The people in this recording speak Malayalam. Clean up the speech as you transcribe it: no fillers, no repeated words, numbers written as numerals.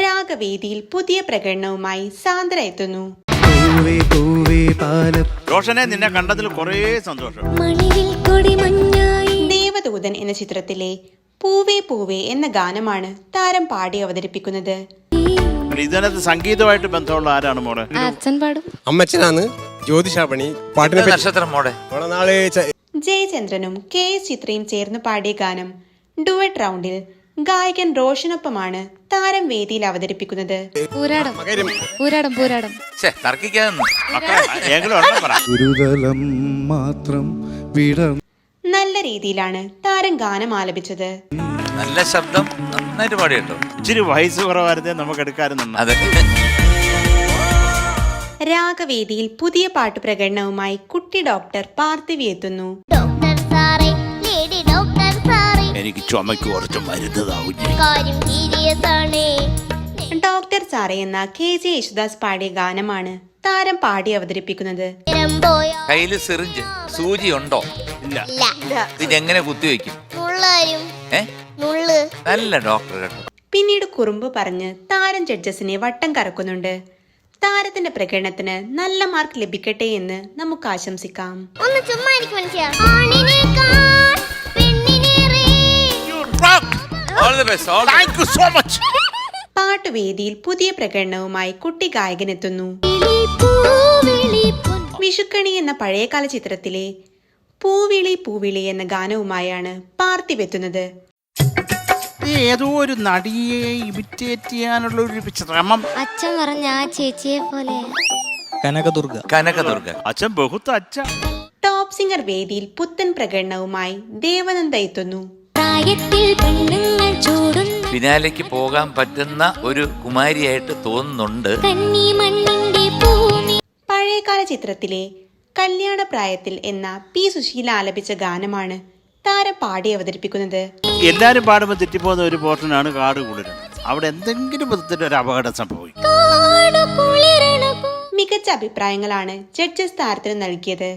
രാഗവേദിയിൽ പുതിയ പ്രകടനവുമായി സാന്ദ്ര എത്തുന്നു. റോഷനെ നിന്നെ കണ്ടതിൽ കുറേ സന്തോഷം. ദേവദൂതൻ എന്ന ചിത്രത്തിലെ പൂവേ പൂവേ എന്ന ഗാനമാണ് താരം പാടി അവതരിപ്പിക്കുന്നത്. ഇതിനകത്ത് സംഗീതമായിട്ട് ബന്ധമുള്ള ആരാണ് മോളെ? അച്ഛൻ പാടും. അമ്മച്ചനാണ് ജ്യോതിഷാപണി പാട്ടിനെ നക്ഷത്രം മോടെ. ജയചന്ദ്രനും KS ചിത്രയും ചേർന്ന് പാടിയ ഗാനം ഡുവറ്റ് റൗണ്ടിൽ ഗായകൻ റോഷനൊപ്പമാണ് താരം വേദിയിൽ അവതരിപ്പിക്കുന്നത്. നല്ല രീതിയിലാണ് താരം ഗാനം ആലപിച്ചത്. നല്ല ശബ്ദം, നന്നായിട്ട് പാടിയോ. ഇച്ചിരി വയസ്സ് കുറവായിരുന്നേ നമുക്ക് എടുക്കാനും. രാഗവേദിയിൽ പുതിയ പാട്ട് പ്രകടനവുമായി കുട്ടി ഡോക്ടർ പാർത്ഥിവി എത്തുന്നു. എനിക്ക് ചുമക്ക് കുറച്ച് മരുന്നതാവും. ഡോക്ടർ സാറേ എന്ന KJ യേശുദാസ് പാടിയ ഗാനമാണ് താരം പാടി അവതരിപ്പിക്കുന്നത്. കയ്യില് സിറിഞ്ച് സൂചി ഉണ്ടോ? ഇല്ല. ഇതെങ്ങനെ കുത്തിവെക്കും? നല്ല ഡോക്ടർ കേട്ടോ. പിന്നീട് കുറുമ്പ് പറഞ്ഞ് താരം ജഡ്ജസിനെ വട്ടം കറക്കുന്നുണ്ട്. താരത്തിന്റെ പ്രകടനത്തിന് നല്ല മാർക്ക് ലഭിക്കട്ടെ എന്ന് നമുക്ക് ആശംസിക്കാം. പാട്ടുവേദിയിൽ പുതിയ പ്രകടനവുമായി കുട്ടി ഗായകനെത്തുന്നു. വിഷുക്കണി എന്ന പഴയകാല ചിത്രത്തിലെ പൂവിളി പൂവിളി എന്ന ഗാനവുമായാണ് പാർത്ഥിവെത്തുന്നത്. ഏതോ ഒരു നടിയെ ഇമിറ്റേറ്റ് ചെയ്യാനുള്ള ഒരു ശ്രമം. അച്ഛൻ പറഞ്ഞ ആ ചേച്ചിയെ പോലെ കനകദുർഗ. അച്ഛൻ ബഹുത്ത് അച്ഛ. ടോപ്പ് സിംഗർ വേദിയിൽ പുത്തൻ പ്രകടനവുമായി ദേവനന്ദ എത്തുന്നു. ഫിനാലേക്ക് പോകാൻ പറ്റുന്ന ഒരു കുമാരിയായിട്ട് തോന്നുന്നുണ്ട്. പഴയകാല ചിത്രത്തിലെ കല്യാണപ്രായത്തിൽ എന്ന P. സുശീല ആലപിച്ച ഗാനമാണ് താരം പാടി അവതരിപ്പിക്കുന്നത്. എല്ലാരും പാടുമ്പോൾ തെറ്റിപ്പോകുന്ന ഒരു പോർഷനാണ് കാട് കുളിരുന്നത്. അവിടെ എന്തെങ്കിലും വിധത്തിൽ ഒരു അപകടം സംഭവിക്കും. മികച്ച അഭിപ്രായങ്ങളാണ് ജഡ്ജസ് താരത്തിന് നൽകിയത്.